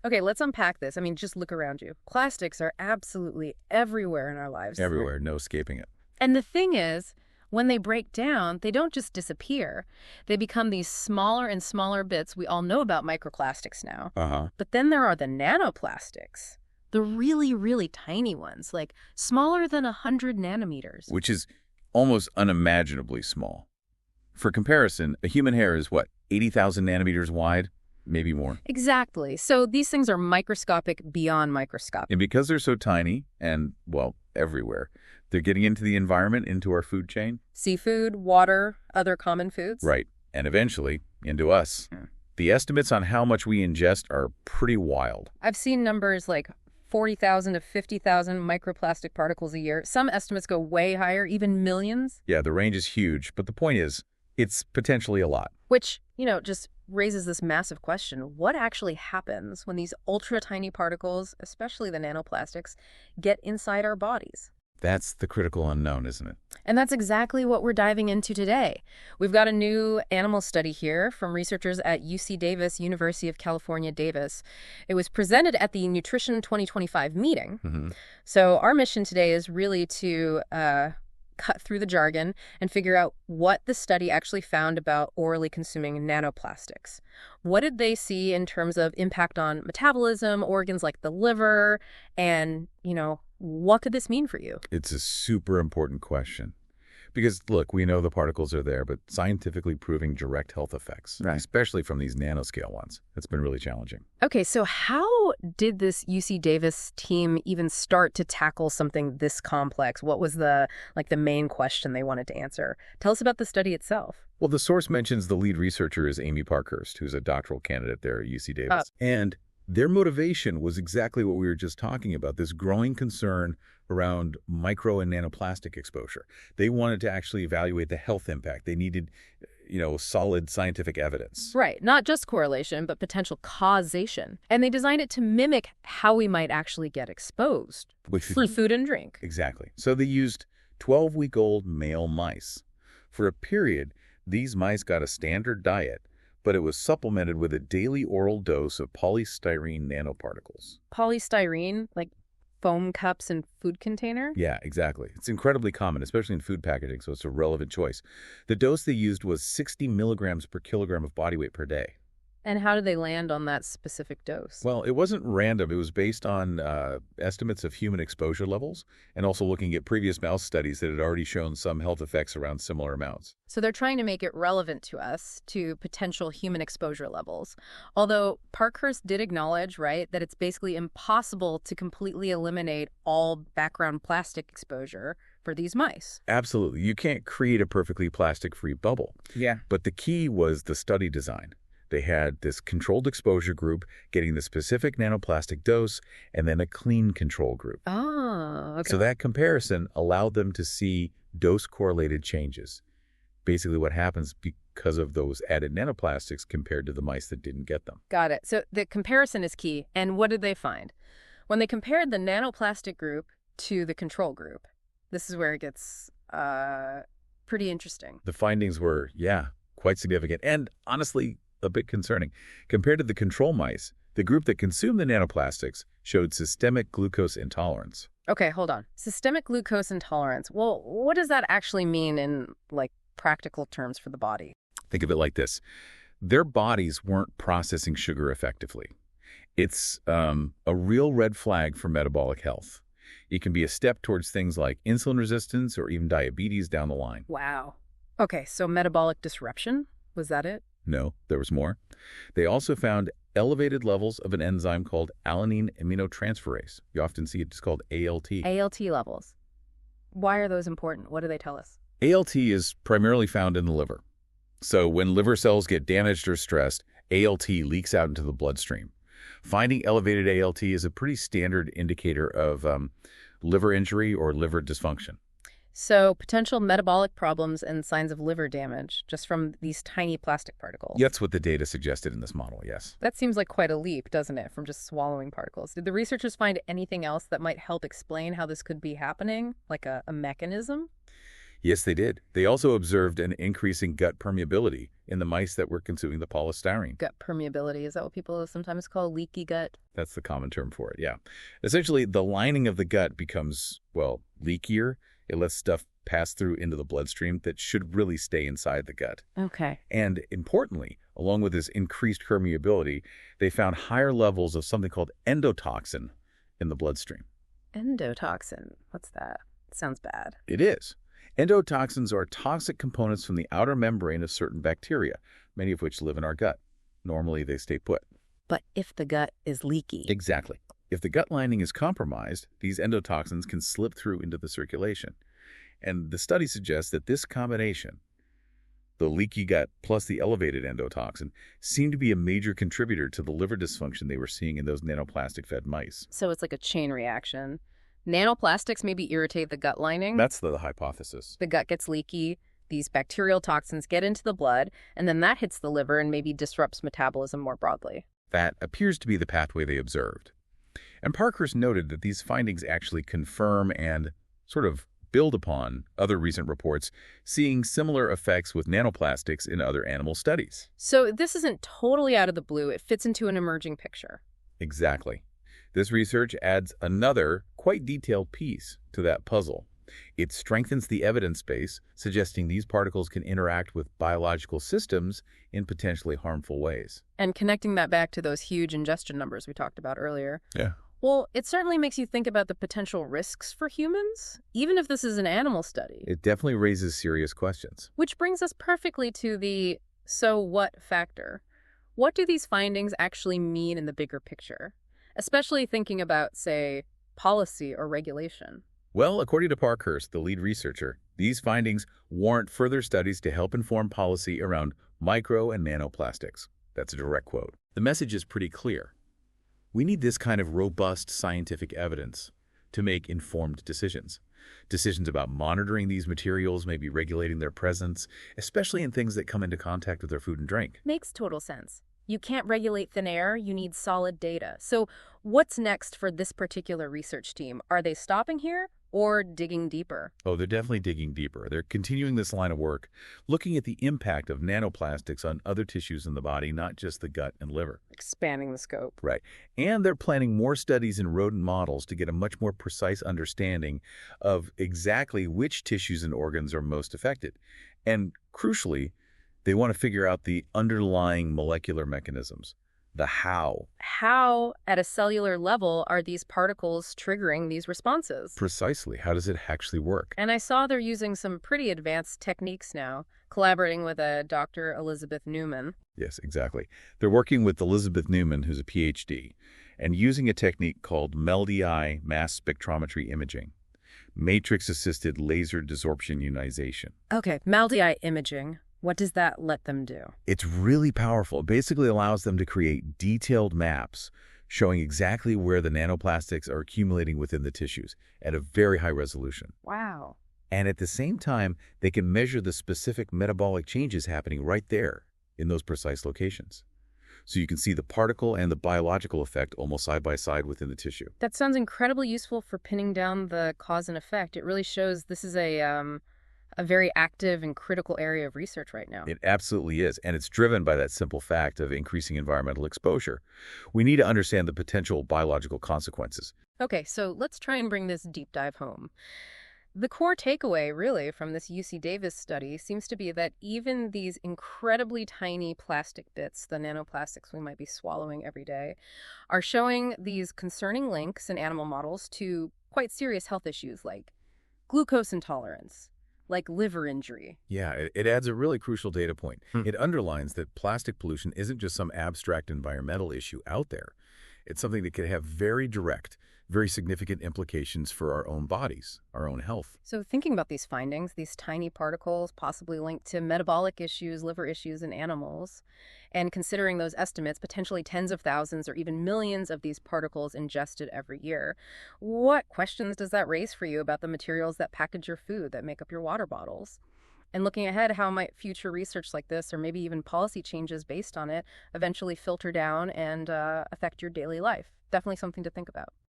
Okay, let's unpack this. I mean, just look around you. Plastics are absolutely everywhere in our lives. Everywhere, no escaping it. And the thing is, when they break down, they don't just disappear. They become these smaller and smaller bits. We all know about microplastics now. Uh-huh. But then there are the nanoplastics, the really, really tiny ones, like smaller than 100 nanometers. Which is almost unimaginably small. For comparison, a human hair is what, 80,000 nanometers wide? Maybe more. Exactly. So these things are microscopic beyond microscopic. And because they're so tiny and, well, everywhere, they're getting into the environment, into our food chain. Seafood, water, other common foods. Right. And eventually, into us. The estimates on how much we ingest are pretty wild. I've seen numbers like 40,000 to 50,000 microplastic particles a year. Some estimates go way higher, even millions. Yeah, the range is huge, but the point is, it's potentially a lot. Which, just raises this massive question. What actually happens when these ultra-tiny particles, especially the nanoplastics, get inside our bodies? That's the critical unknown, isn't it? And that's exactly what we're diving into today. We've got a new animal study here from researchers at UC Davis, University of California, Davis. It was presented at the Nutrition 2025 meeting. Mm-hmm. So our mission today is really to cut through the jargon and figure out what the study actually found about orally consuming nanoplastics. What did they see in terms of impact on metabolism, organs like the liver, and, what could this mean for you? It's a super important question. Because, look, we know the particles are there, but scientifically proving direct health effects, especially from these nanoscale ones, that's been really challenging. Okay, so how did this UC Davis team even start to tackle something this complex? What was the main question they wanted to answer? Tell us about the study itself. Well, the source mentions the lead researcher is Amy Parkhurst, who's a doctoral candidate there at UC Davis. And their motivation was exactly what we were just talking about, this growing concern around micro and nanoplastic exposure. They wanted to actually evaluate the health impact. They needed, solid scientific evidence. Right. Not just correlation, but potential causation. And they designed it to mimic how we might actually get exposed through food and drink. Exactly. So they used 12-week-old male mice. For a period, these mice got a standard diet, but it was supplemented with a daily oral dose of polystyrene nanoparticles. Polystyrene, like foam cups and food container? Yeah, exactly. It's incredibly common, especially in food packaging, so it's a relevant choice. The dose they used was 60 milligrams per kilogram of body weight per day. And how did they land on that specific dose? Well, it wasn't random. It was based on estimates of human exposure levels and also looking at previous mouse studies that had already shown some health effects around similar amounts. So they're trying to make it relevant to us, to potential human exposure levels. Although Parkhurst did acknowledge, right, that it's basically impossible to completely eliminate all background plastic exposure for these mice. Absolutely. You can't create a perfectly plastic-free bubble. Yeah. But the key was the study design. They had this controlled exposure group getting the specific nanoplastic dose and then a clean control group. Oh, okay. So that comparison allowed them to see dose-correlated changes. Basically what happens because of those added nanoplastics compared to the mice that didn't get them. Got it. So the comparison is key. And what did they find? When they compared the nanoplastic group to the control group, this is where it gets pretty interesting. The findings were, quite significant and honestly a bit concerning. Compared to the control mice, the group that consumed the nanoplastics showed systemic glucose intolerance. Okay, hold on. Systemic glucose intolerance. Well, what does that actually mean in, practical terms for the body? Think of it like this. Their bodies weren't processing sugar effectively. It's a real red flag for metabolic health. It can be a step towards things like insulin resistance or even diabetes down the line. Wow. Okay, so metabolic disruption? Was that it? No, there was more. They also found elevated levels of an enzyme called alanine aminotransferase. You often see it just called ALT. ALT levels. Why are those important? What do they tell us? ALT is primarily found in the liver. So when liver cells get damaged or stressed, ALT leaks out into the bloodstream. Finding elevated ALT is a pretty standard indicator of liver injury or liver dysfunction. So potential metabolic problems and signs of liver damage just from these tiny plastic particles. That's what the data suggested in this model, yes. That seems like quite a leap, doesn't it, from just swallowing particles? Did the researchers find anything else that might help explain how this could be happening, like a mechanism? Yes, they did. They also observed an increase in gut permeability in the mice that were consuming the polystyrene. Gut permeability, is that what people sometimes call leaky gut? That's the common term for it, yeah. Essentially, the lining of the gut becomes, well, leakier. It lets stuff pass through into the bloodstream that should really stay inside the gut. Okay. And importantly, along with this increased permeability, they found higher levels of something called endotoxin in the bloodstream. Endotoxin. What's that? Sounds bad. It is. Endotoxins are toxic components from the outer membrane of certain bacteria, many of which live in our gut. Normally, they stay put. But if the gut is leaky. Exactly. If the gut lining is compromised, these endotoxins can slip through into the circulation. And the study suggests that this combination, the leaky gut plus the elevated endotoxin, seemed to be a major contributor to the liver dysfunction they were seeing in those nanoplastic-fed mice. So it's like a chain reaction. Nanoplastics maybe irritate the gut lining. That's the hypothesis. The gut gets leaky, these bacterial toxins get into the blood, and then that hits the liver and maybe disrupts metabolism more broadly. That appears to be the pathway they observed. And Parkhurst noted that these findings actually confirm and sort of build upon other recent reports seeing similar effects with nanoplastics in other animal studies. So this isn't totally out of the blue. It fits into an emerging picture. Exactly. This research adds another, quite detailed piece to that puzzle. It strengthens the evidence base, suggesting these particles can interact with biological systems in potentially harmful ways. And connecting that back to those huge ingestion numbers we talked about earlier. Yeah. Well, it certainly makes you think about the potential risks for humans, even if this is an animal study. It definitely raises serious questions. Which brings us perfectly to the so what factor. What do these findings actually mean in the bigger picture? Especially thinking about, say, policy or regulation. Well, according to Parkhurst, the lead researcher, these findings warrant further studies to help inform policy around micro and nanoplastics. That's a direct quote. The message is pretty clear. We need this kind of robust scientific evidence to make informed decisions. Decisions about monitoring these materials, maybe regulating their presence, especially in things that come into contact with our food and drink. Makes total sense. You can't regulate thin air, you need solid data. So what's next for this particular research team? Are they stopping here or digging deeper? Oh, they're definitely digging deeper. They're continuing this line of work, looking at the impact of nanoplastics on other tissues in the body, not just the gut and liver. Expanding the scope. Right. And they're planning more studies in rodent models to get a much more precise understanding of exactly which tissues and organs are most affected. And crucially, they want to figure out the underlying molecular mechanisms, the how. How, at a cellular level, are these particles triggering these responses? Precisely. How does it actually work? And I saw they're using some pretty advanced techniques now, collaborating with a Dr. Elizabeth Newman. Yes, exactly. They're working with Elizabeth Newman, who's a PhD, and using a technique called MELDI mass spectrometry imaging, matrix-assisted laser desorption ionization. Okay, MALDI imaging. What does that let them do? It's really powerful. It basically allows them to create detailed maps showing exactly where the nanoplastics are accumulating within the tissues at a very high resolution. Wow. And at the same time, they can measure the specific metabolic changes happening right there in those precise locations. So you can see the particle and the biological effect almost side by side within the tissue. That sounds incredibly useful for pinning down the cause and effect. It really shows this is a very active and critical area of research right now. It absolutely is, and it's driven by that simple fact of increasing environmental exposure. We need to understand the potential biological consequences. Okay, so let's try and bring this deep dive home. The core takeaway, really, from this UC Davis study seems to be that even these incredibly tiny plastic bits, the nanoplastics we might be swallowing every day, are showing these concerning links in animal models to quite serious health issues like glucose intolerance, like liver injury. Yeah, it adds a really crucial data point. It underlines that plastic pollution isn't just some abstract environmental issue out there. It's something that could have very direct, very significant implications for our own bodies, our own health. So thinking about these findings, these tiny particles possibly linked to metabolic issues, liver issues in animals, and considering those estimates, potentially tens of thousands or even millions of these particles ingested every year, what questions does that raise for you about the materials that package your food, that make up your water bottles? And looking ahead, how might future research like this, or maybe even policy changes based on it, eventually filter down and affect your daily life? Definitely something to think about.